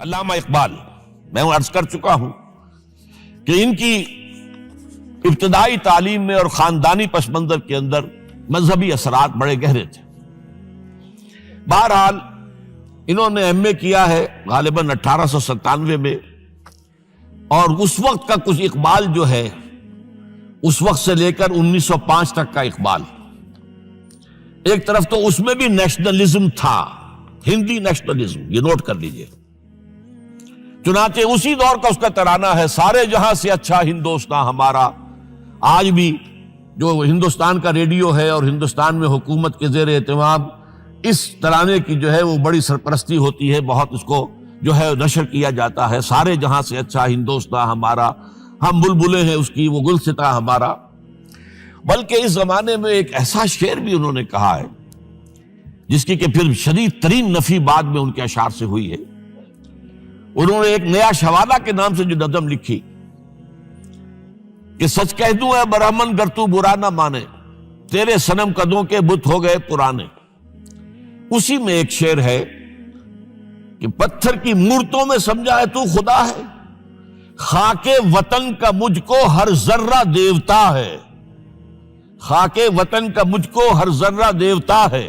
علامہ اقبال، میں عرض کر چکا ہوں کہ ان کی ابتدائی تعلیم میں اور خاندانی پس منظر کے اندر مذہبی اثرات بڑے گہرے تھے۔ بہرحال انہوں نے ایم اے کیا ہے غالباً 1897 میں، اور اس وقت کا کچھ اقبال جو ہے اس وقت سے لے کر 1905 تک کا اقبال، ایک طرف تو اس میں بھی نیشنلزم تھا، ہندی نیشنلزم، یہ نوٹ کر لیجئے۔ چنانچہ اسی دور کا اس کا ترانہ ہے، سارے جہاں سے اچھا ہندوستان ہمارا۔ آج بھی جو ہندوستان کا ریڈیو ہے اور ہندوستان میں حکومت کے زیر اہتمام اس ترانے کی جو ہے وہ بڑی سرپرستی ہوتی ہے، بہت اس کو جو ہے نشر کیا جاتا ہے، سارے جہاں سے اچھا ہندوستان ہمارا، ہم بلبلیں ہیں اس کی، وہ گلستاں ہمارا۔ بلکہ اس زمانے میں ایک ایسا شعر بھی انہوں نے کہا ہے جس کی کہ پھر شدید ترین نفی بعد میں ان کے اشعار سے ہوئی ہے۔ انہوں نے ایک نیا شوالہ کے نام سے جو نظم لکھی کہ سچ کہہ دوں اے برہمن گر تو برا نہ مانے، تیرے صنم قدوں کے بت ہو گئے پرانے۔ اسی میں ایک شعر ہے کہ پتھر کی مورتوں میں سمجھا ہے تو خدا ہے، خاک وطن کا مجھ کو ہر ذرہ دیوتا ہے، خاک وطن کا مجھ کو ہر ذرہ دیوتا ہے۔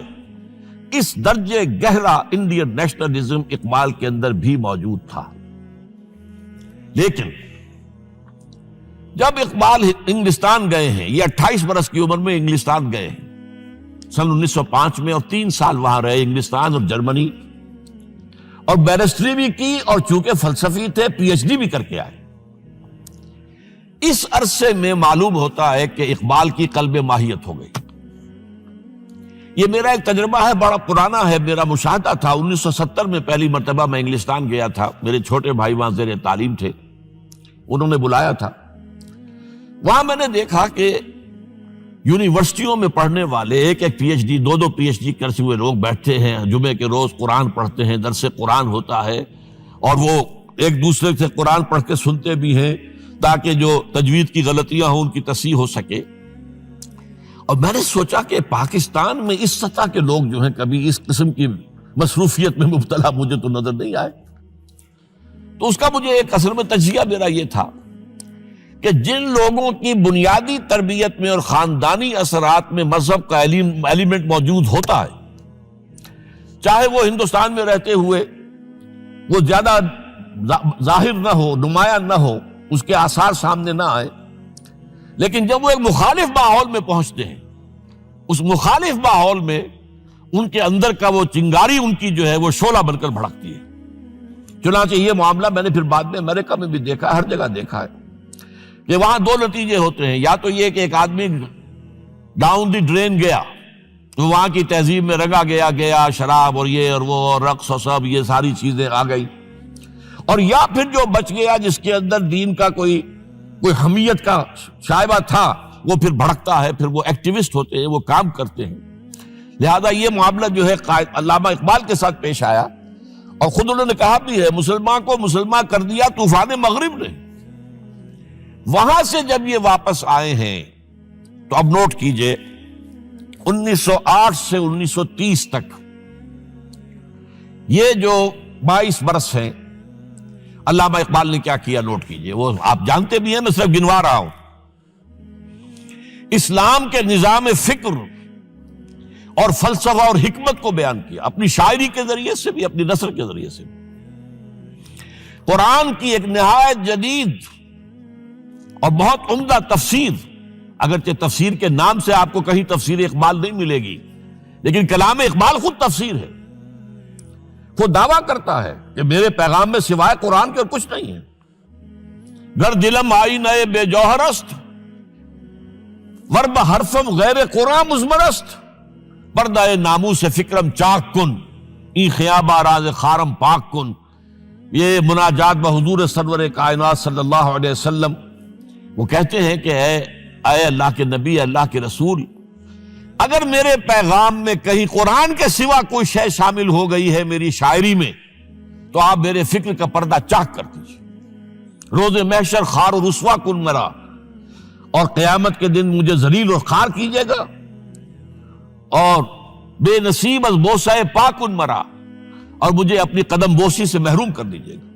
اس درجے گہرا انڈین نیشنلزم اقبال کے اندر بھی موجود تھا۔ لیکن جب اقبال انگلستان گئے ہیں، یہ 28 برس کی عمر میں انگلستان گئے ہیں سن 1905 میں، اور 3 سال وہاں رہے انگلستان اور جرمنی، اور بیرسٹری بھی کی، اور چونکہ فلسفی تھے پی ایچ ڈی بھی کر کے آئے۔ اس عرصے میں معلوم ہوتا ہے کہ اقبال کی قلب ماہیت ہو گئی۔ یہ میرا ایک تجربہ ہے، بڑا پرانا ہے، میرا مشاہدہ تھا۔ 1970 میں پہلی مرتبہ میں انگلستان گیا تھا، میرے چھوٹے بھائی وہاں زیر تعلیم تھے، انہوں نے بلایا تھا۔ وہاں میں نے دیکھا کہ یونیورسٹیوں میں پڑھنے والے ایک P H D, 2 P H D کرتے ہوئے لوگ بیٹھتے ہیں، جمعے کے روز قرآن پڑھتے ہیں، درس قرآن ہوتا ہے، اور وہ ایک دوسرے سے قرآن پڑھ کے سنتے بھی ہیں تاکہ جو تجوید کی غلطیاں ہوں ان کی تصحیح ہو سکے۔ اور میں نے سوچا کہ پاکستان میں اس سطح کے لوگ جو ہیں کبھی اس قسم کی مصروفیت میں مبتلا مجھے تو نظر نہیں آئے۔ تو اس کا مجھے ایک اصل میں تجزیہ میرا یہ تھا کہ جن لوگوں کی بنیادی تربیت میں اور خاندانی اثرات میں مذہب کا ایلیمنٹ موجود ہوتا ہے، چاہے وہ ہندوستان میں رہتے ہوئے وہ زیادہ ظاہر نہ ہو، نمایاں نہ ہو، اس کے آثار سامنے نہ آئے، لیکن جب وہ ایک مخالف ماحول میں پہنچتے ہیں، اس مخالف ماحول میں ان کے اندر کا وہ چنگاری ان کی جو ہے وہ شعلہ بن کر بھڑکتی ہے۔ چنانچہ یہ معاملہ میں نے پھر بعد میں امریکہ میں بھی دیکھا، ہر جگہ دیکھا ہے کہ وہاں 2 نتیجے ہوتے ہیں، یا تو یہ کہ ایک آدمی ڈاؤن دی ڈرین گیا تو وہاں کی تہذیب میں رنگا گیا شراب اور یہ اور وہ اور رقص اور سب یہ ساری چیزیں آ گئی، اور یا پھر جو بچ گیا جس کے اندر دین کا کوئی حمیت کا شائبہ تھا، وہ پھر بھڑکتا ہے، پھر وہ ایکٹیوسٹ ہوتے ہیں، وہ کام کرتے ہیں۔ لہذا یہ معاملہ جو ہے علامہ اقبال کے ساتھ پیش آیا، اور خود انہوں نے کہا بھی ہے، مسلمان کو مسلمان کر دیا طوفان مغرب نے۔ وہاں سے جب یہ واپس آئے ہیں تو اب نوٹ کیجئے 1908 سے 1930 تک یہ جو 22 برس ہیں، علامہ اقبال نے کیا کیا نوٹ کیجئے، وہ آپ جانتے بھی ہیں، میں صرف گنوا رہا ہوں۔ اسلام کے نظام فکر اور فلسفہ اور حکمت کو بیان کیا، اپنی شاعری کے ذریعے سے بھی، اپنی نثر کے ذریعے سے بھی۔ قرآن کی ایک نہایت جدید اور بہت عمدہ تفسیر، اگرچہ تفسیر کے نام سے آپ کو کہیں تفسیر اقبال نہیں ملے گی، لیکن کلام اقبال خود تفسیر ہے۔ وہ دعویٰ کرتا ہے کہ میرے پیغام میں سوائے قرآن کے اور کچھ نہیں ہے۔ گر دلم آئی نئے بے جوہر است، ورب حرفم غیر قرآن مزمرست، پردہ ناموس فکرم چاک کن، ای خیابہ راز خارم پاک کن۔ یہ مناجات بحضور سرور کائنات صلی اللہ علیہ وسلم، وہ کہتے ہیں کہ اے اللہ کے نبی، اللہ کے رسول، اگر میرے پیغام میں کہیں قرآن کے سوا کوئی شے شامل ہو گئی ہے میری شاعری میں، تو آپ میرے فکر کا پردہ چاک کر دیجیے۔ روز محشر خار و رسوا کن مرا، اور قیامت کے دن مجھے ذلیل و خوار کیجیے گا، اور بے نصیب از بوسہ پاک کن مرا، اور مجھے اپنی قدم بوسی سے محروم کر دیجیے گا.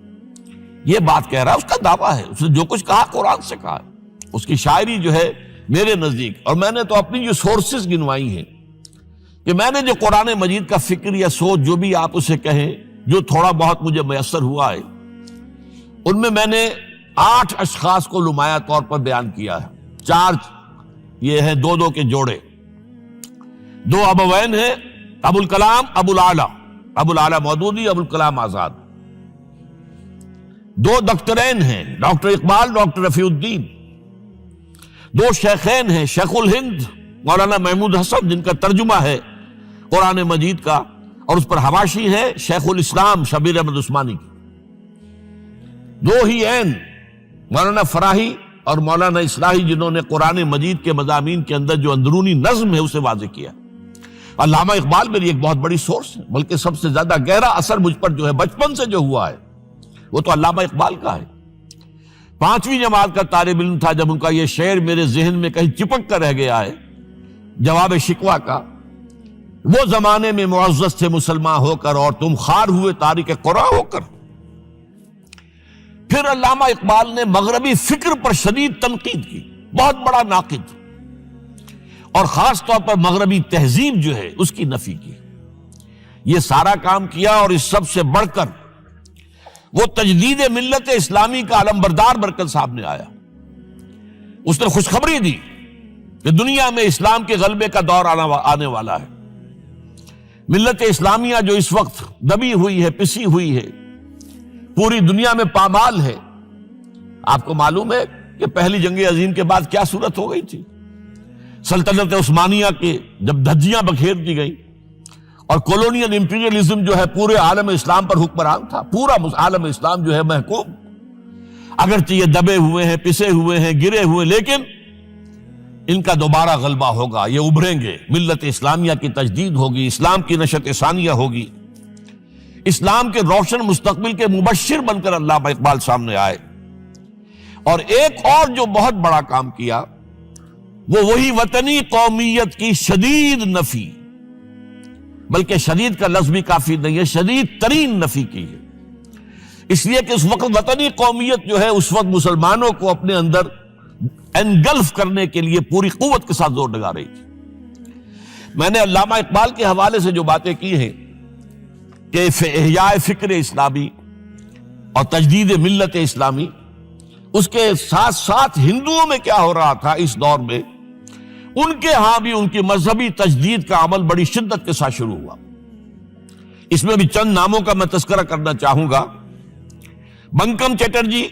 یہ بات کہہ رہا ہے، اس کا دعویٰ ہے، اس نے جو کچھ کہا قرآن سے کہا. اس کی شاعری جو ہے میرے نزدیک، اور میں نے تو اپنی جو سورسز گنوائی ہیں کہ میں نے جو قرآن مجید کا فکر یا سوچ جو بھی آپ اسے کہیں، جو تھوڑا بہت مجھے میسر ہوا ہے، ان میں نے 8 اشخاص کو نمایاں طور پر بیان کیا ہے. 4 یہ ہیں 2 کے جوڑے. 2 ابوین ہیں، ابو الکلام ابو العلا مودودی، ابو الکلام آزاد. 2 دکترین ہیں، ڈاکٹر اقبال، ڈاکٹر رفیع الدین. 2 شیخین ہیں، شیخ الہند مولانا محمود حسن، جن کا ترجمہ ہے قرآن مجید کا، اور اس پر حواشی ہے شیخ الاسلام شبیر احمد عثمانی کی. 2 ہی عین مولانا فراہی اور مولانا اصلاحی، جنہوں نے قرآن مجید کے مضامین کے اندر جو اندرونی نظم ہے اسے واضح کیا. علامہ اقبال میری ایک بہت بڑی سورس ہے، بلکہ سب سے زیادہ گہرا اثر مجھ پر جو ہے بچپن سے جو ہوا ہے وہ تو علامہ اقبال کا ہے. 5ویں جماعت کا طالب علم تھا جب ان کا یہ شعر میرے ذہن میں کہیں چپک کر رہ گیا ہے، جواب شکوہ کا: وہ زمانے میں معزز تھے مسلمان ہو کر، اور تم خار ہوئے تارک قرآن ہو کر. پھر علامہ اقبال نے مغربی فکر پر شدید تنقید کی، بہت بڑا ناقد، اور خاص طور پر مغربی تہذیب جو ہے اس کی نفی کی. یہ سارا کام کیا، اور اس سب سے بڑھ کر وہ تجدید ملت اسلامی کا علمبردار برکت صاحب نے آیا. اس نے خوشخبری دی کہ دنیا میں اسلام کے غلبے کا دور آنے والا ہے. ملت اسلامیہ جو اس وقت دبی ہوئی ہے، پسی ہوئی ہے، پوری دنیا میں پامال ہے. آپ کو معلوم ہے کہ پہلی جنگ عظیم کے بعد کیا صورت ہو گئی تھی. سلطنت عثمانیہ کے جب دھجیاں بکھیر دی گئیں، اور کولونیل امپیریلزم جو ہے پورے عالم اسلام پر حکمران تھا، پورا عالم اسلام جو ہے محکوم. اگرچہ یہ دبے ہوئے ہیں، پسے ہوئے ہیں، گرے ہوئے، لیکن ان کا دوبارہ غلبہ ہوگا، یہ ابھریں گے. ملت اسلامیہ کی تجدید ہوگی، اسلام کی نشأت ثانیہ ہوگی، اسلام کے روشن مستقبل کے مبشر بن کر علامہ اقبال سامنے آئے. اور ایک اور جو بہت بڑا کام کیا وہ وہی وطنی قومیت کی شدید نفی، بلکہ شدید کا لفظ بھی کافی نہیں ہے، شدید ترین نفی کی ہے. اس لیے کہ اس وقت وطنی قومیت جو ہے اس وقت مسلمانوں کو اپنے اندر انگلف کرنے کے لیے پوری قوت کے ساتھ زور لگا رہی تھی. میں نے علامہ اقبال کے حوالے سے جو باتیں کی ہیں کہ احیاء فکر اسلامی اور تجدید ملت اسلامی، اس کے ساتھ ساتھ ہندوؤں میں کیا ہو رہا تھا اس دور میں، ان کے ہاں بھی ان کی مذہبی تجدید کا عمل بڑی شدت کے ساتھ شروع ہوا. اس میں بھی چند ناموں کا میں تذکرہ کرنا چاہوں گا. بنکم چٹرجی،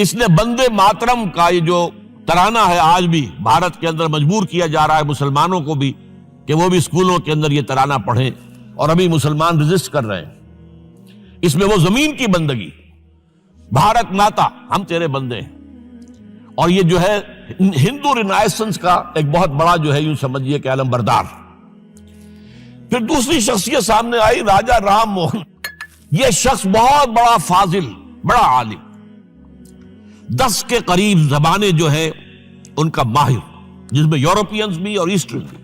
اس نے بندے ماترم کا یہ جو ترانہ ہے آج بھی بھارت کے اندر مجبور کیا جا رہا ہے مسلمانوں کو بھی کہ وہ بھی اسکولوں کے اندر یہ ترانہ پڑھیں، اور ابھی مسلمان رجسٹ کر رہے ہیں. اس میں وہ زمین کی بندگی، بھارت ماتا ہم تیرے بندے ہیں. اور یہ جو ہے ہندو رینائسنس کا ایک بہت بڑا جو ہے یوں سمجھیے کہ علم بردار. پھر دوسری شخصیت سامنے آئی، راجا رام موہن. یہ شخص بہت بڑا فاضل، بڑا عالم، 10 کے قریب زبانیں جو ہے ان کا ماہر، جس میں یورپینز بھی اور ایسٹرن بھی.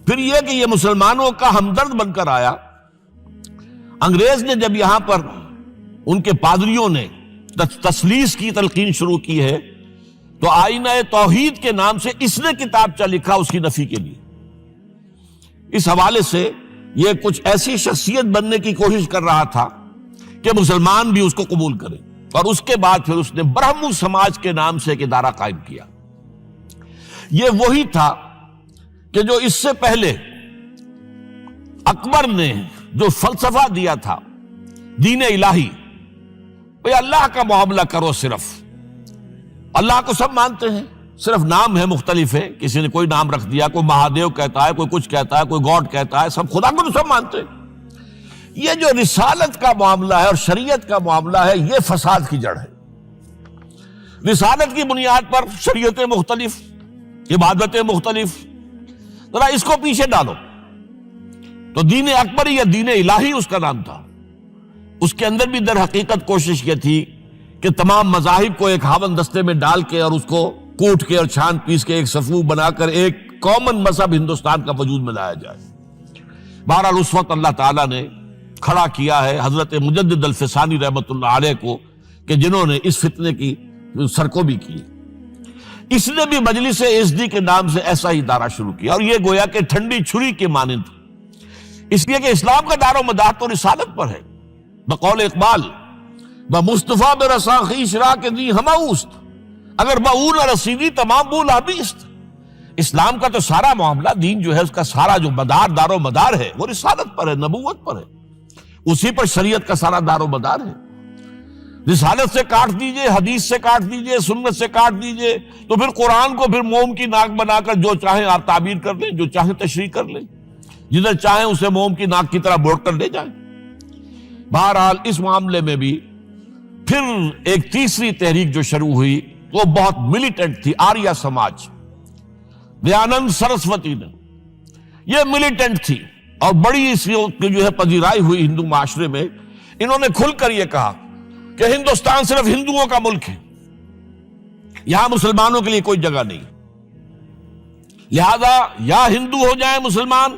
پھر یہ کہ یہ مسلمانوں کا ہمدرد بن کر آیا. انگریز نے جب یہاں پر ان کے پادریوں نے تثلیث کی تلقین شروع کی ہے تو آئینہ توحید کے نام سے اس نے کتابچہ لکھا اس کی نفی کے لیے. اس حوالے سے یہ کچھ ایسی شخصیت بننے کی کوشش کر رہا تھا کہ مسلمان بھی اس کو قبول کریں. اور اس کے بعد پھر اس نے برہمو سماج کے نام سے ایک ادارہ قائم کیا. یہ وہی تھا کہ جو اس سے پہلے اکبر نے جو فلسفہ دیا تھا دین الہی، بھئی اللہ کا معاملہ کرو، صرف اللہ کو سب مانتے ہیں، صرف نام ہے مختلف ہے. کسی نے کوئی نام رکھ دیا، کوئی مہادیو کہتا ہے، کوئی کچھ کہتا ہے، کوئی گاڈ کہتا ہے، سب خدا کو تو سب مانتے ہیں. یہ جو رسالت کا معاملہ ہے اور شریعت کا معاملہ ہے، یہ فساد کی جڑ ہے. رسالت کی بنیاد پر شریعتیں مختلف، عبادتیں مختلف، ذرا اس کو پیچھے ڈالو. تو دین اکبری یا دین الہی اس کا نام تھا. اس کے اندر بھی در حقیقت کوشش یہ تھی کہ تمام مذاہب کو ایک ہاون دستے میں ڈال کے اور اس کو کوٹ کے اور چھان پیس کے ایک صفوف بنا کر ایک کامن مذہب ہندوستان کا وجود میں لایا جائے. بہرحال اس وقت اللہ تعالیٰ نے کھڑا کیا ہے حضرت مجدد الفسانی رحمۃ اللہ علیہ کو کہ جنہوں نے اس فتنے کی سرکوبی کی. اس نے بھی مجلس ایزدی کے نام سے ایسا ہی ادارہ شروع کیا، اور یہ گویا کہ ٹھنڈی چھری کے مانند، اس لیے کہ اسلام کا دار و مدار تو رسالت پر ہے. بقول اقبال بمصطفیٰ برسا خویش را کے دی ہماؤست، اگر باؤ نہ رسیدی تمام بول آبیست. اسلام کا تو سارا معاملہ، دین جو ہے اس کا سارا جو دار و مدار ہے وہ رسالت پر ہے، نبوت پر ہے، اسی پر شریعت کا سارا دار و مدار ہے. رسالت سے کاٹ دیجئے، حدیث سے کاٹ دیجئے، سنت سے کاٹ دیجئے، تو پھر قرآن کو پھر موم کی ناک بنا کر جو چاہیں آپ تعبیر کر لیں، جو چاہیں تشریح کر لیں، جدھر چاہیں اسے موم کی ناک کی طرح بوٹ کر لے جائیں. بہرحال اس معاملے میں بھی پھر ایک تیسری تحریک جو شروع ہوئی وہ بہت ملیٹنٹ تھی، آریہ سماج. دیانند سرسوتی نے، یہ ملیٹنٹ تھی اور بڑی اس کی جو ہے پذیرائی ہوئی ہندو معاشرے میں. انہوں نے کھل کر یہ کہا کہ ہندوستان صرف ہندوؤں کا ملک ہے، یہاں مسلمانوں کے لیے کوئی جگہ نہیں، لہذا یا ہندو ہو جائیں مسلمان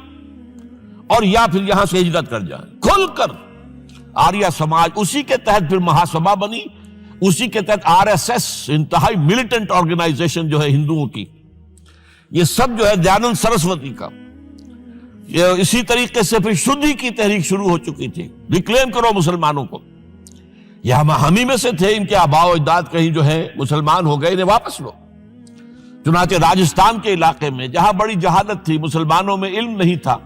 اور یا پھر یہاں سے ہجرت کر جائیں. کھل کر آریہ سماج، اسی کے تحت پھر مہاسبھا بنی، اسی کے تحت RSS، انتہائی ملیٹنٹ آرگنائزیشن جو ہے ہندوؤں کی، یہ سب جو ہے دیانند سرسوتی کا. یہ اسی طریقے سے پھر شدھی کی تحریک شروع ہو چکی تھی، ریکلیم کرو مسلمانوں کو. یہ ہم ہی میں سے تھے، ان کے آباء و اجداد کہیں جو ہے مسلمان ہو گئے، انہیں واپس لو. چنانچہ راجستھان کے علاقے میں جہاں بڑی جہالت تھی، مسلمانوں میں علم نہیں تھا،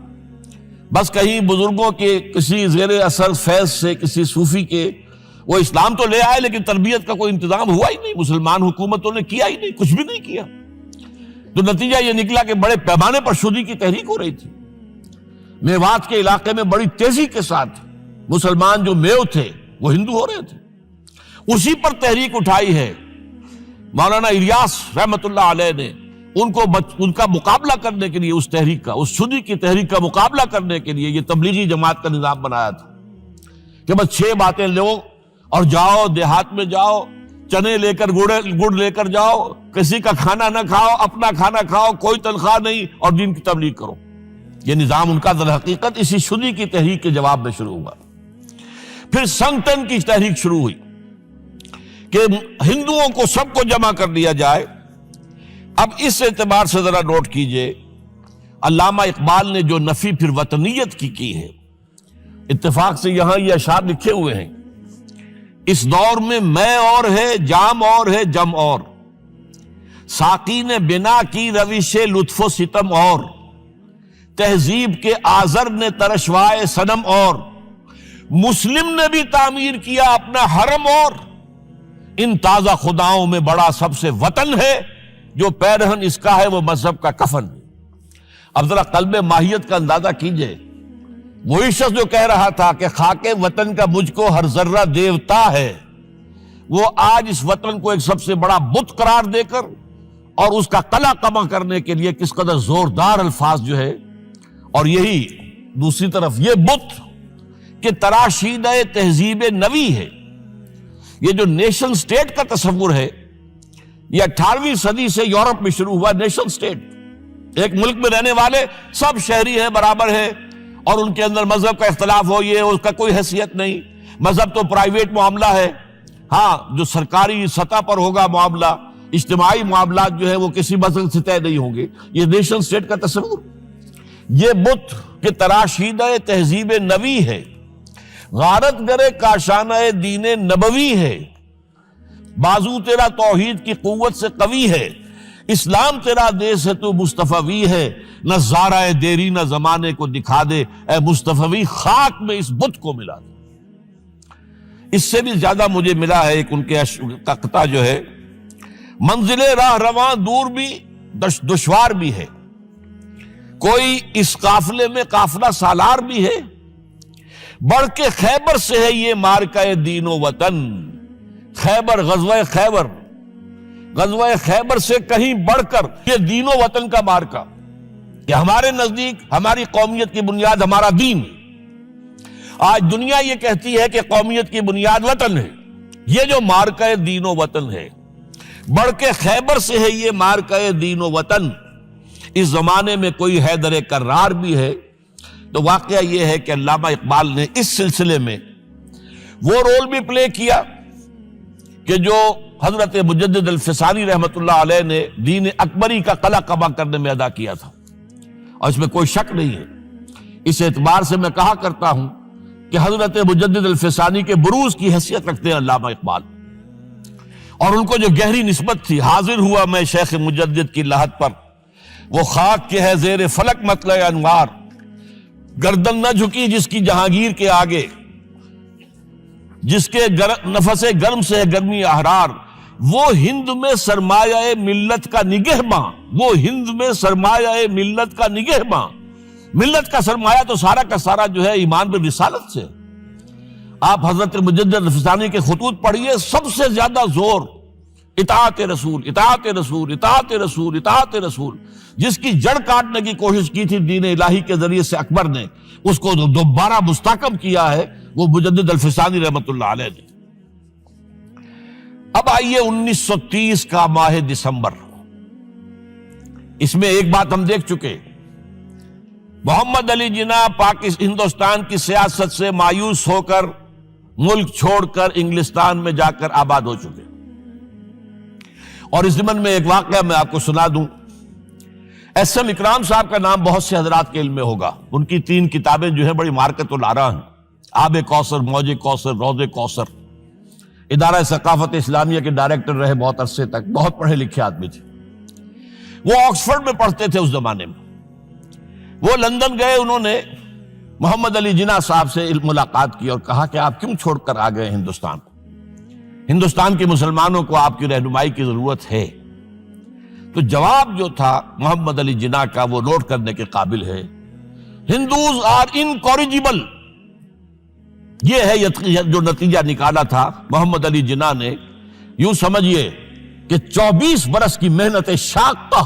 بس کہیں بزرگوں کے کسی زیر اثر فیض سے، کسی صوفی کے وہ اسلام تو لے آئے لیکن تربیت کا کوئی انتظام ہوا ہی نہیں، مسلمان حکومتوں نے کیا ہی نہیں، کچھ بھی نہیں کیا. تو نتیجہ یہ نکلا کہ بڑے پیمانے پر شدھی کی تحریک ہو رہی تھی. میوات کے علاقے میں بڑی تیزی کے ساتھ مسلمان جو میو تھے وہ ہندو ہو رہے تھے. اسی پر تحریک اٹھائی ہے مولانا الیاس رحمت اللہ علیہ نے. ان کا مقابلہ کرنے کے لیے، اس تحریک کا، اس شدھی کی تحریک کا مقابلہ کرنے کے لیے یہ تبلیغی جماعت کا نظام بنایا تھا کہ بس 6 باتیں لو اور جاؤ، دیہات میں جاؤ، چنے لے کر گڑ لے کر جاؤ، کسی کا کھانا نہ کھاؤ، اپنا کھانا کھاؤ، کوئی تنخواہ نہیں، اور دین کی تبلیغ کرو. یہ نظام ان کا در حقیقت اسی شدھی کی تحریک کے جواب میں شروع ہوا. پھر سنگٹن کی تحریک شروع ہوئی کہ ہندوؤں کو سب کو جمع کر لیا جائے. اب اس اعتبار سے ذرا نوٹ کیجئے، علامہ اقبال نے جو نفی پھر وطنیت کی ہے، اتفاق سے یہاں یہ اشعار لکھے ہوئے ہیں: اس دور میں میں اور ہے، جام اور ہے، جم اور، ساقی نے بنا کی روش لطف و ستم اور، تہذیب کے آزر نے ترشوائے صنم اور، مسلم نے بھی تعمیر کیا اپنا حرم اور، ان تازہ خداؤں میں بڑا سب سے وطن ہے، جو پیرہن اس کا ہے وہ مذہب کا کفن. اب ذرا قلب ماہیت کا اندازہ کیجئے. وہی شخص جو کہہ رہا تھا کہ خاک وطن کا مجھ کو ہر ذرہ دیوتا ہے، وہ آج اس وطن کو ایک سب سے بڑا بت قرار دے کر اور اس کا قلع قمع کرنے کے لیے کس قدر زوردار الفاظ جو ہے. اور یہی دوسری طرف یہ بت کہ تراشیدہ تہذیب نوی ہے. یہ جو نیشن سٹیٹ کا تصور ہے، یہ 18ویں صدی سے یورپ میں شروع ہوا. نیشن سٹیٹ، ایک ملک میں رہنے والے سب شہری ہیں، برابر ہیں، اور ان کے اندر مذہب کا اختلاف ہو، یہ اس کا کوئی حیثیت نہیں. مذہب تو پرائیویٹ معاملہ ہے، ہاں جو سرکاری سطح پر ہوگا معاملہ، اجتماعی معاملات جو ہے وہ کسی مذہب سے طے نہیں ہوں گے. یہ نیشن سٹیٹ کا تصور، یہ بت کہ تراشیدہ تہذیب نوی ہے، غارت گرے کاشانہ دین نبوی ہے، بازو تیرا توحید کی قوت سے قوی ہے، اسلام تیرا دیس ہے تو مصطفی ہے، نہ زارہ دیری نہ زمانے کو دکھا دے، اے مصطفی خاک میں اس بت کو ملا دے. اس سے بھی زیادہ مجھے ملا ہے ایک ان کے قطعہ جو ہے: منزل راہ رواں دور بھی دشوار بھی ہے، کوئی اس قافلے میں قافلہ سالار بھی ہے، بڑھ کے خیبر سے ہے یہ مارکہ دین و وطن. خیبر، غزوہ خیبر سے کہیں بڑھ کر یہ دین و وطن کا مارکہ، کہ ہمارے نزدیک ہماری قومیت کی بنیاد ہمارا دین. آج دنیا یہ کہتی ہے کہ قومیت کی بنیاد وطن ہے. یہ جو مارکہ دین و وطن ہے، بڑھ کے خیبر سے ہے یہ مارکہ دین و وطن. اس زمانے میں کوئی حیدر کرار بھی ہے، تو واقعہ یہ ہے کہ علامہ اقبال نے اس سلسلے میں وہ رول بھی پلے کیا کہ جو حضرت مجدد الفسانی رحمۃ اللہ علیہ نے دین اکبری کا قلع قبا کرنے میں ادا کیا تھا، اور اس میں کوئی شک نہیں ہے۔ اس اعتبار سے میں کہا کرتا ہوں کہ حضرت مجدد الفسانی کے بروز کی حیثیت رکھتے ہیں علامہ اقبال، اور ان کو جو گہری نسبت تھی، حاضر ہوا میں شیخ مجدد کی لحد پر، وہ خاک کے ہے زیر فلک مطلع انوار، گردن نہ جھکی جس کی جہانگیر کے آگے، جس کے نفس گرم سے ہے گرمی احرار، وہ ہند میں سرمایہ ملت کا نگہباں، وہ ہند میں سرمایہ ملت کا نگہباں۔ ملت کا سرمایہ تو سارا کا سارا جو ہے ایمان بالرسالت سے۔ آپ حضرت مجدد الفسانی کے خطوط پڑھیے، سب سے زیادہ زور اطاعت رسول، اطاعت رسول، اطاعت رسول، اطاعت رسول۔ جس کی جڑ کاٹنے کی کوشش کی تھی دین الہی کے ذریعے سے اکبر نے، اس کو دوبارہ مستحکم کیا ہے وہ مجدد الفسانی رحمۃ اللہ علیہ نے۔ اب آئیے 1930 کا ماہ دسمبر، اس میں ایک بات ہم دیکھ چکے، محمد علی جناح ہندوستان کی سیاست سے مایوس ہو کر ملک چھوڑ کر انگلستان میں جا کر آباد ہو چکے۔ اور اس ضمن میں ایک واقعہ میں آپ کو سنا دوں۔ ایس ایم اکرام صاحب کا نام بہت سے حضرات کے علم میں ہوگا، ان کی 3 کتابیں جو ہیں بڑی مارکت الآراء ہیں، آب کوثر، موج کوثر، روض کوثر۔ ادارہ ثقافت اسلامیہ کے ڈائریکٹر رہے بہت عرصے تک، بہت پڑھے لکھے آدمی تھے۔ وہ آکسفورڈ میں پڑھتے تھے اس زمانے میں۔ وہ لندن گئے، انہوں نے محمد علی جناح صاحب سے ملاقات کی اور کہا کہ آپ کیوں چھوڑ کر آ گئے ہندوستان؟ ہندوستان کے مسلمانوں کو آپ کی رہنمائی کی ضرورت ہے۔ تو جواب جو تھا محمد علی جناح کا وہ نوٹ کرنے کے قابل ہے۔ ہندوز آر انکوریجیبل، یہ ہے جو نتیجہ نکالا تھا محمد علی جناح نے۔ یوں سمجھیے کہ 24 برس کی محنت شاقہ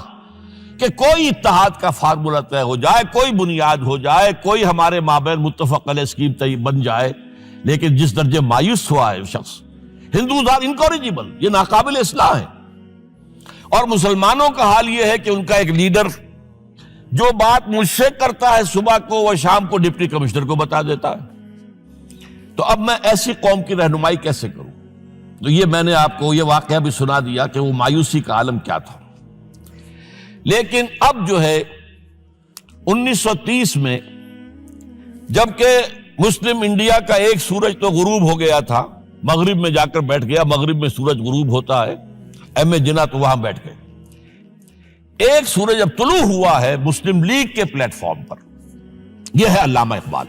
کہ کوئی اتحاد کا فارمولہ طے ہو جائے، کوئی بنیاد ہو جائے، کوئی ہمارے مابین متفق علیہ اسکیم طیب بن جائے، لیکن جس درجے مایوس ہوا ہے شخص، ہندوز آر انکوریجیبل، یہ ناقابل اصلاح ہے۔ اور مسلمانوں کا حال یہ ہے کہ ان کا ایک لیڈر جو بات مجھ سے کرتا ہے صبح کو، وہ شام کو ڈپٹی کمشنر کو بتا دیتا ہے۔ تو اب میں ایسی قوم کی رہنمائی کیسے کروں؟ تو یہ میں نے آپ کو یہ واقعہ بھی سنا دیا کہ وہ مایوسی کا عالم کیا تھا۔ لیکن اب جو ہے 1930 میں، جبکہ مسلم انڈیا کا ایک سورج تو غروب ہو گیا تھا، مغرب میں جا کر بیٹھ گیا، مغرب میں سورج غروب ہوتا ہے، ایم اے جناح تو وہاں بیٹھ گئے۔ ایک سورج اب طلوع ہوا ہے مسلم لیگ کے پلیٹ فارم پر، یہ ہے علامہ اقبال۔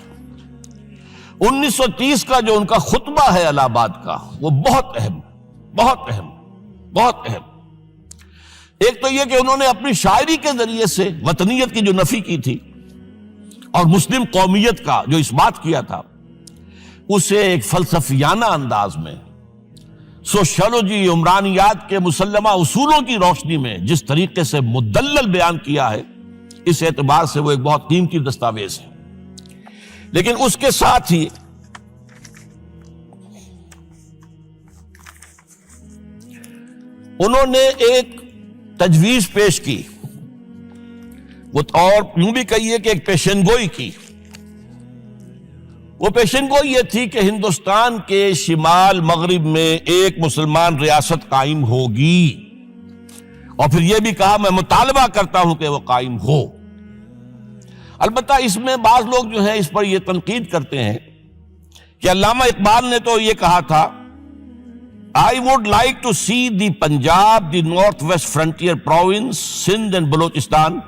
1930 کا جو ان کا خطبہ ہے الہ آباد کا، وہ بہت اہم، بہت اہم، بہت اہم۔ ایک تو یہ کہ انہوں نے اپنی شاعری کے ذریعے سے وطنیت کی جو نفی کی تھی اور مسلم قومیت کا جو اس بات کیا تھا، اسے ایک فلسفیانہ انداز میں سوشیولوجی، عمرانیات کے مسلمہ اصولوں کی روشنی میں جس طریقے سے مدلل بیان کیا ہے، اس اعتبار سے وہ ایک بہت قیمتی دستاویز ہے۔ لیکن اس کے ساتھ ہی انہوں نے ایک تجویز پیش کی، وہ اور یوں بھی کہیے کہ ایک پیشن گوئی کی۔ وہ پیشن گوئی یہ تھی کہ ہندوستان کے شمال مغرب میں ایک مسلمان ریاست قائم ہوگی، اور پھر یہ بھی کہا میں مطالبہ کرتا ہوں کہ وہ قائم ہو۔ البتہ اس میں بعض لوگ جو ہیں اس پر یہ تنقید کرتے ہیں کہ علامہ اقبال نے تو یہ کہا تھا I would like to see the Punjab, the Northwest Frontier Province, Sindh and Balochistan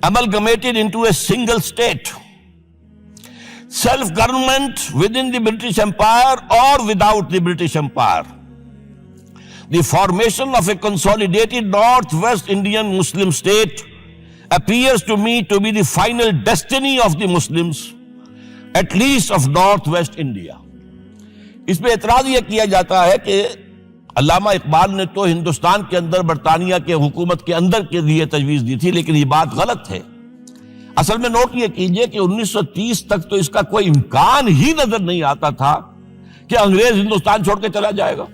amalgamated into a single state. Self-government within the British Empire or without the British Empire. The formation of a consolidated Northwest Indian Muslim state appears to me to be the final destiny of the Muslims, at least of Northwest India. اس پہ اعتراض یہ کیا جاتا ہے کہ علامہ اقبال نے تو ہندوستان کے اندر برطانیہ کے حکومت کے اندر کے لیے تجویز دی تھی، لیکن یہ بات غلط ہے۔ اصل میں نوٹ یہ کیجئے کہ 1930 تک تو اس کا کوئی امکان ہی نظر نہیں آتا تھا کہ انگریز ہندوستان چھوڑ کے چلا جائے گا۔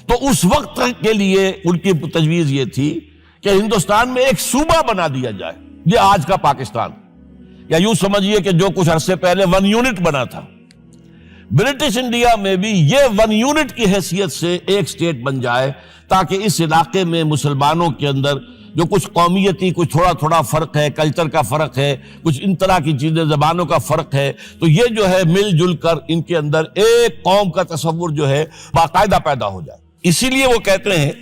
تو اس وقت کے لیے ان کی تجویز یہ تھی کہ ہندوستان میں ایک صوبہ بنا دیا جائے، یہ آج کا پاکستان، یا یوں سمجھیے کہ جو کچھ عرصے پہلے 1 یونٹ بنا تھا، برٹش انڈیا میں بھی یہ 1 یونٹ کی حیثیت سے ایک سٹیٹ بن جائے، تاکہ اس علاقے میں مسلمانوں کے اندر جو کچھ قومیتی کچھ تھوڑا تھوڑا فرق ہے، کلچر کا فرق ہے، کچھ ان طرح کی چیزیں، زبانوں کا فرق ہے، تو یہ جو ہے مل جل کر ان کے اندر ایک قوم کا تصور جو ہے باقاعدہ پیدا ہو جائے۔ اسی لیے وہ کہتے ہیں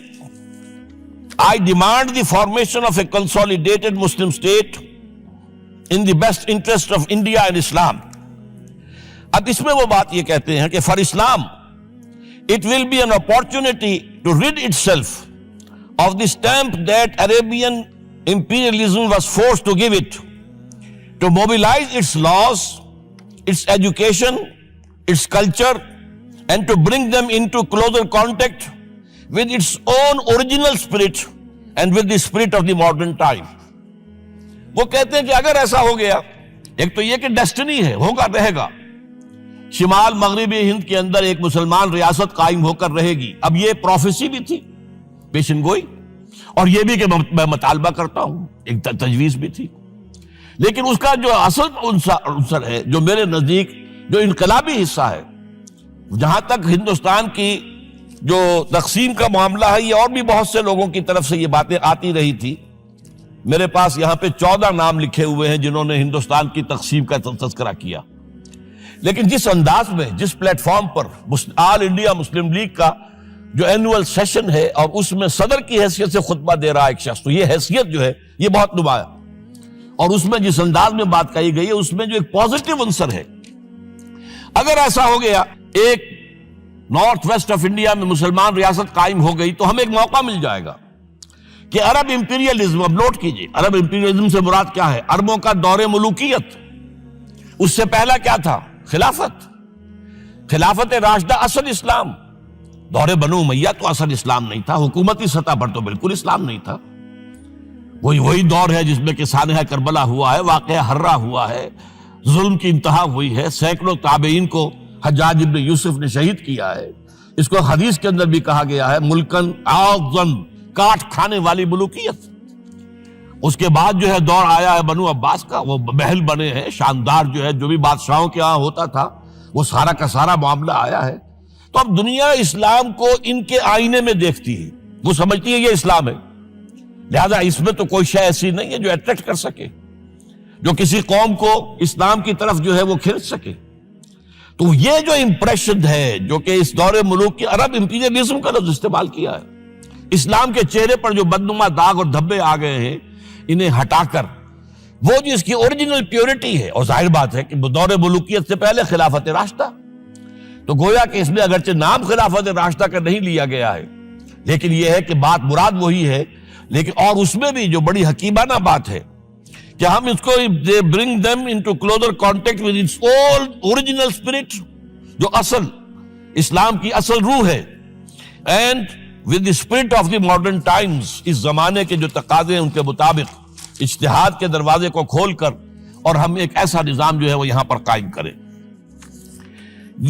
I demand the formation of a consolidated Muslim state in the best interest of India and Islam۔ اب اس میں وہ بات یہ کہتے ہیں کہ for Islam it will be an opportunity to rid itself of the stamp that Arabian imperialism was forced to give it, to mobilize its laws, its education, its culture, and to bring them into closer contact with its own original spirit and with the spirit of the modern time۔ وہ کہتے ہیں کہ اگر ایسا ہو گیا، ایک تو یہ کہ ڈیسٹنی ہے، ہوگا، رہے گا، شمال مغربی ہند کے اندر ایک مسلمان ریاست قائم ہو کر رہے گی۔ اب یہ پروفیسی بھی تھی، پیشن گوئی، اور یہ بھی کہ میں مطالبہ کرتا ہوں، ایک تجویز بھی تھی، لیکن اس کا جو اصل عنصر ہے، جو میرے نزدیک جو انقلابی حصہ ہے، جہاں تک ہندوستان کی جو تقسیم کا معاملہ ہے، یہ اور بھی بہت سے لوگوں کی طرف سے یہ باتیں آتی رہی تھی۔ میرے پاس یہاں پہ 14 نام لکھے ہوئے ہیں جنہوں نے ہندوستان کی تقسیم کا تذکرہ کیا، لیکن جس انداز میں، جس پلیٹ فارم پر آل انڈیا مسلم لیگ کا جو اینول سیشن ہے اور اس میں صدر کی حیثیت سے خطبہ دے رہا ایک شخص، تو یہ حیثیت جو ہے یہ بہت نمایاں، اور اس میں جس انداز میں بات کہی گئی ہے اس میں جو ایک پازیٹیو عنصر ہے۔ اگر ایسا ہو گیا، ایک نارتھ ویسٹ آف انڈیا میں مسلمان ریاست قائم ہو گئی، تو ہمیں ایک موقع مل جائے گا کہ عرب امپیریلزم، اب نوٹ کیجئے، عرب امپیریلزم سے مراد کیا ہے؟ عربوں کا دور ملوکیت۔ اس سے پہلا کیا تھا؟ خلافت راشدہ، اصل اسلام۔ دور بنو امیہ تو اصل اسلام نہیں تھا، حکومتی سطح پر تو بالکل اسلام نہیں تھا۔ وہی دور ہے جس میں کہ سانحہ کربلا ہوا ہے، واقعہ ہرہ ہوا ہے، ظلم کی انتہا ہوئی ہے، سینکڑوں تابعین کو حجاج ابن یوسف نے شہید کیا ہے۔ اس کو حدیث کے اندر بھی کہا گیا ہے ملکن اعظم، کاٹ کھانے والی ملوکیت۔ اس کے بعد جو ہے دور آیا ہے بنو عباس کا، وہ محل بنے ہیں شاندار، جو ہے جو بھی بادشاہوں کے ہاں ہوتا تھا وہ سارا کا سارا معاملہ آیا ہے۔ تو اب دنیا اسلام کو ان کے آئینے میں دیکھتی ہے، وہ سمجھتی ہے یہ اسلام ہے، لہذا اس میں تو کوئی شے ایسی نہیں ہے جو اٹریکٹ کر سکے، جو کسی قوم کو اسلام کی طرف جو ہے وہ کھینچ سکے۔ تو یہ جو امپریشن ہے جو کہ اس دور ملوک کی عرب امپیریلزم کا لفظ استعمال کیا ہے، اسلام کے چہرے پر جو بدنما داغ اور دھبے آ گئے ہیں، انہیں ہٹا کر وہ جو اس کی اوریجنل پیورٹی ہے، اور ظاہر بات ہے کہ دور ملوکیت سے پہلے خلافت راشدہ، تو گویا کہ اس میں اگرچہ نام خلافت راشدہ کا نہیں لیا گیا ہے، لیکن یہ ہے کہ بات مراد وہی ہے، لیکن اور اس میں بھی جو بڑی حکیمانہ بات ہے کہ ہم اس کو bring them into closer contact with its old original spirit، جو اصل اسلام کی اصل روح ہے، and with the spirit of the modern times، اس زمانے کے جو تقاضے ہیں ان کے مطابق اجتہاد کے دروازے کو کھول کر، اور ہم ایک ایسا نظام جو ہے وہ یہاں پر قائم کریں۔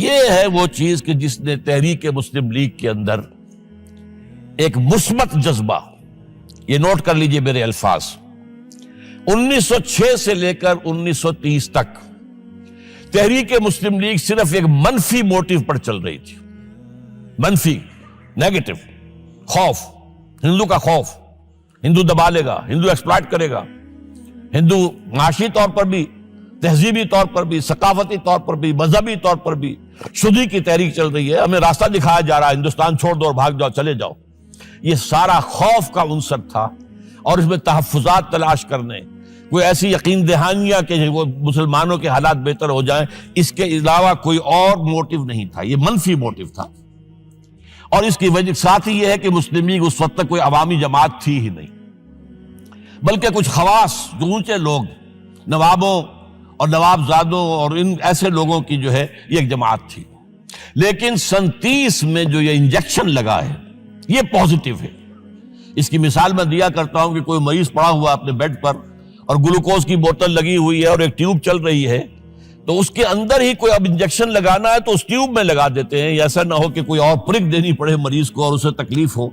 یہ ہے وہ چیز کہ جس نے تحریک مسلم لیگ کے اندر ایک مثبت جذبہ، یہ نوٹ کر لیجئے میرے الفاظ، 1906 سے لے کر 1930 تک تحریک مسلم لیگ صرف ایک منفی موٹیو پر چل رہی تھی، منفی، نیگیٹو، خوف، ہندو کا خوف، ہندو دبا لے گا، ہندو ایکسپلائٹ کرے گا، ہندو معاشی طور پر بھی، تہذیبی طور پر بھی، ثقافتی طور پر بھی، مذہبی طور پر بھی شدی کی تحریک چل رہی ہے، ہمیں راستہ دکھایا جا رہا ہے، ہندوستان چھوڑ دو اور بھاگ جاؤ، چلے جاؤ۔ یہ سارا خوف کا عنصر تھا، اور اس میں تحفظات تلاش کرنے، کوئی ایسی یقین دہانیاں کہ وہ مسلمانوں کے حالات بہتر ہو جائیں، اس کے علاوہ کوئی اور موٹیو نہیں تھا، یہ منفی موٹیو تھا۔ اور اس کی وجہ ساتھ ہی یہ ہے کہ مسلم لیگ اس وقت تک کوئی عوامی جماعت تھی ہی نہیں، بلکہ کچھ خواص جو اونچے لوگ، نوابوں اور نوابزادوں اور ان ایسے لوگوں کی جو ہے یہ ایک جماعت تھی۔ لیکن 37 میں جو یہ انجیکشن لگا ہے یہ پازیٹیو ہے۔ اس کی مثال میں دیا کرتا ہوں کہ کوئی مریض پڑا ہوا اپنے بیڈ پر اور گلوکوز کی بوتل لگی ہوئی ہے اور ایک ٹیوب چل رہی ہے، تو اس کے اندر ہی کوئی اب انجیکشن لگانا ہے تو اس ٹیوب میں لگا دیتے ہیں، ایسا نہ ہو کہ کوئی اور پرک دینی پڑے مریض کو اور اسے تکلیف ہو۔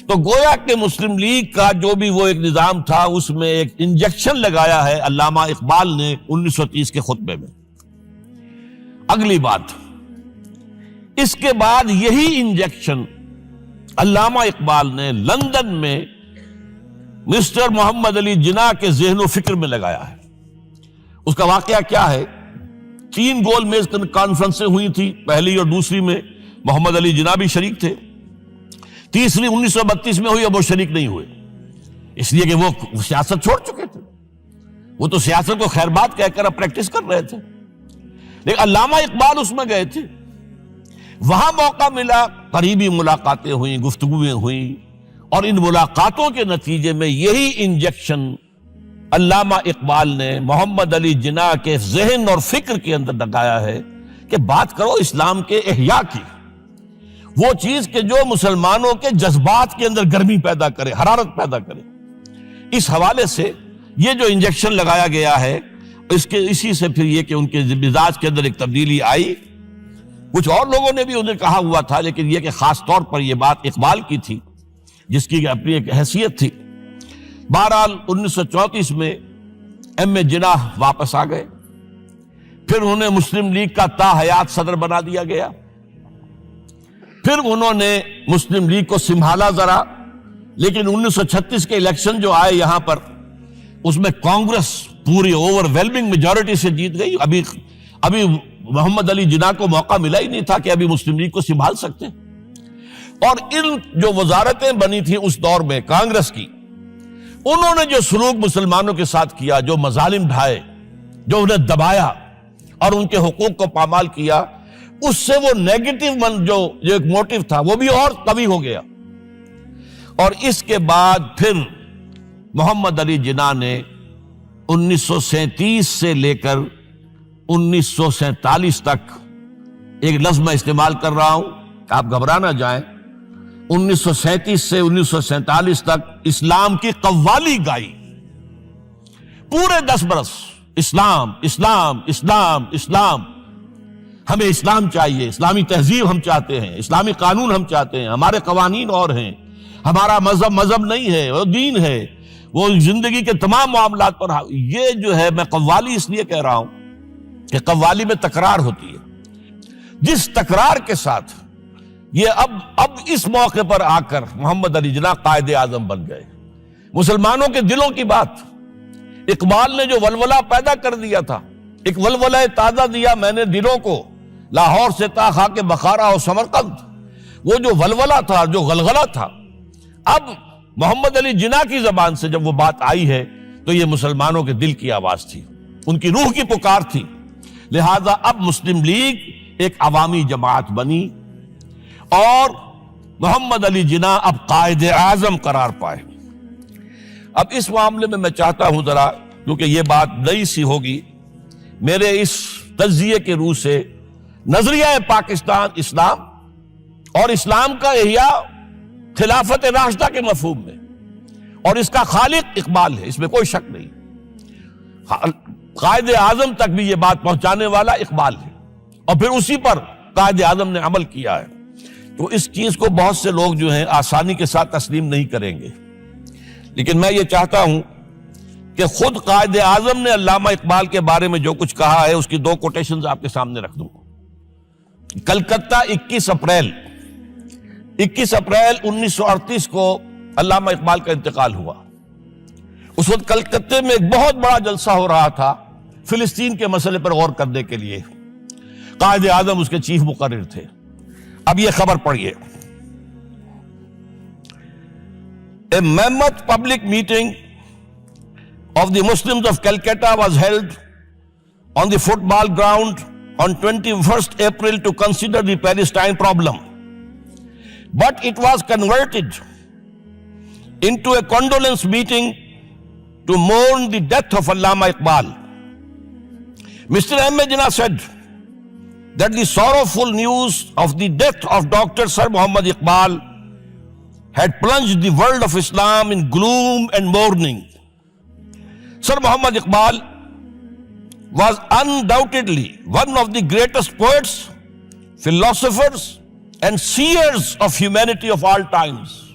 تو گویا کہ مسلم لیگ کا جو بھی وہ ایک نظام تھا اس میں ایک انجیکشن لگایا ہے علامہ اقبال نے 1930 کے خطبے میں۔ اگلی بات، اس کے بعد یہی انجیکشن علامہ اقبال نے لندن میں مسٹر محمد علی جناح کے ذہن و فکر میں لگایا ہے۔ اس کا واقعہ کیا ہے؟ 3 گول میز کانفرنسیں ہوئی تھی، پہلی اور دوسری میں محمد علی جناح بھی شریک تھے، تیسری 1932 میں ہوئی، اب وہ شریک نہیں ہوئے، اس لیے کہ وہ سیاست چھوڑ چکے تھے، وہ تو سیاست کو خیر بات کہہ کر اب پریکٹس کر رہے تھے، لیکن علامہ اقبال اس میں گئے تھے، وہاں موقع ملا، قریبی ملاقاتیں ہوئیں، گفتگویں ہوئیں، اور ان ملاقاتوں کے نتیجے میں یہی انجیکشن علامہ اقبال نے محمد علی جناح کے ذہن اور فکر کے اندر لگایا ہے کہ بات کرو اسلام کے احیاء کی، وہ چیز کہ جو مسلمانوں کے جذبات کے اندر گرمی پیدا کرے، حرارت پیدا کرے۔ اس حوالے سے یہ جو انجیکشن لگایا گیا ہے، اسی سے پھر یہ کہ ان کے مزاج کے اندر ایک تبدیلی آئی۔ کچھ اور لوگوں نے بھی انہیں کہا ہوا تھا، لیکن یہ کہ خاص طور پر یہ بات اقبال کی تھی، جس کی اپنی ایک حیثیت تھی۔ بہرحال 1934 میں ایم اے جناح واپس آ گئے، پھر انہیں مسلم لیگ کا تا حیات صدر بنا دیا گیا، پھر انہوں نے مسلم لیگ کو سنبھالا ذرا، لیکن 1936 کے الیکشن جو آئے یہاں پر، اس میں کانگریس پوری اوور ویلمنگ میجورٹی سے جیت گئی۔ ابھی محمد علی جناح کو موقع ملا ہی نہیں تھا کہ ابھی مسلم لیگ کو سنبھال سکتے، اور ان جو وزارتیں بنی تھیں اس دور میں کانگریس کی، انہوں نے جو سلوک مسلمانوں کے ساتھ کیا، جو مظالم ڈھائے، جو انہیں دبایا اور ان کے حقوق کو پامال کیا، اس سے وہ نیگیٹو جو ایک موٹیو تھا وہ بھی اور قوی ہو گیا۔ اور اس کے بعد پھر محمد علی جناح نے 1937 سے لے کر 1947 تک، ایک لفظ میں استعمال کر رہا ہوں، آپ گھبرا نہ جائیں، 1937 سے 1947 تک اسلام کی قوالی گائی، پورے 10 برس اسلام اسلام اسلام اسلام، ہمیں اسلام چاہیے، اسلامی تہذیب ہم چاہتے ہیں، اسلامی قانون ہم چاہتے ہیں، ہمارے قوانین اور ہیں، ہمارا مذہب نہیں ہے، وہ دین ہے، وہ زندگی کے تمام معاملات پر۔ یہ جو ہے، میں قوالی اس لیے کہہ رہا ہوں کہ قوالی میں تکرار ہوتی ہے، جس تکرار کے ساتھ یہ اب اس موقع پر آ کر محمد علی جناح قائد اعظم بن گئے۔ مسلمانوں کے دلوں کی بات، اقبال نے جو ولولہ پیدا کر دیا تھا، ایک ولولہ تازہ دیا میں نے دلوں کو، لاہور سے تا خاک بخارا اور سمرقند، وہ جو ولولہ تھا، جو غلغلہ تھا، اب محمد علی جناح کی زبان سے جب وہ بات آئی ہے تو یہ مسلمانوں کے دل کی آواز تھی، ان کی روح کی پکار تھی۔ لہذا اب مسلم لیگ ایک عوامی جماعت بنی اور محمد علی جناح اب قائد اعظم قرار پائے۔ اب اس معاملے میں چاہتا ہوں ذرا، کیونکہ یہ بات نئی سی ہوگی، میرے اس تجزیے کے روح سے نظریہ پاکستان اسلام اور اسلام کا احیاء خلافت راشدہ کے مفہوم میں، اور اس کا خالق اقبال ہے، اس میں کوئی شک نہیں، قائد اعظم تک بھی یہ بات پہنچانے والا اقبال ہے، اور پھر اسی پر قائد اعظم نے عمل کیا ہے۔ تو اس چیز کو بہت سے لوگ جو ہیں آسانی کے ساتھ تسلیم نہیں کریں گے، لیکن میں یہ چاہتا ہوں کہ خود قائد اعظم نے علامہ اقبال کے بارے میں جو کچھ کہا ہے، اس کی 2 کوٹیشنز آپ کے سامنے رکھ دوں۔ کلکتہ 21 اپریل 1938 کو علامہ اقبال کا انتقال ہوا۔ اس وقت کلکتے میں ایک بہت بڑا جلسہ ہو رہا تھا فلسطین کے مسئلے پر غور کرنے کے لیے، قائد اعظم اس کے چیف مقرر تھے۔ اب یہ خبر پڑھیے، A mammoth public meeting of the Muslims of Calcutta was held on the football ground on 21st April to consider the Palestine problem. But it was converted into a condolence meeting to mourn the death of Allama Iqbal. Mr. M. A. Jinnah said that the sorrowful news of the death of Dr. Sir Muhammad Iqbal had plunged the world of Islam in gloom and mourning. Sir Muhammad Iqbal was undoubtedly one of the greatest poets, philosophers and seers of humanity of all times.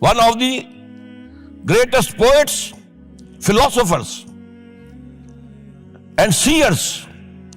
one of the greatest poets, philosophers and seers,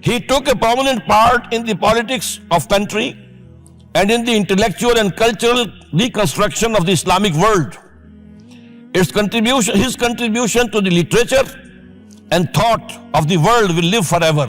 He took a prominent part in the politics of country and in the intellectual and cultural reconstruction of the Islamic world. His contribution to the literature and thought of the world will live forever.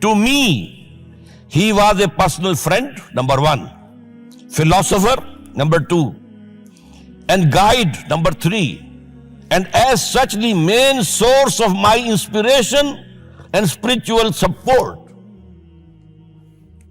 To me, he was a personal friend, number one, philosopher, number two, and guide, number three, and as such the main source of my inspiration and spiritual support.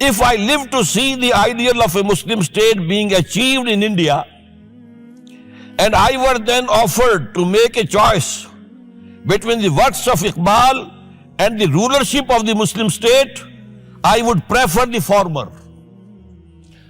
If I live to see the ideal of a Muslim state being achieved in India, and I were then offered to make a choice between the works of Iqbal and the rulership of the Muslim state, I would prefer the former.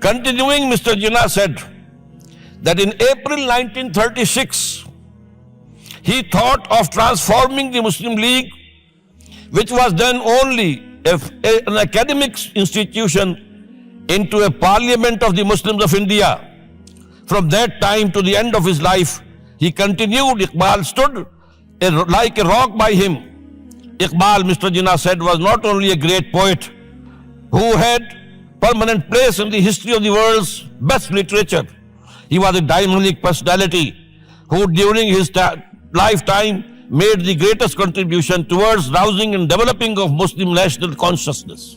continuing, Mr. Jinnah said that in April 1936 he thought of transforming the Muslim League, which was then only an academic institution, into a parliament of the Muslims of India. From that time to the end of his life, he continued. Iqbal stood like a rock by him. Iqbal, Mr. Jinnah said, was not only a great poet who had permanent place in the history of the world's best literature. He was a dynamic personality who during his lifetime made the greatest contribution towards rousing and developing of Muslim national consciousness.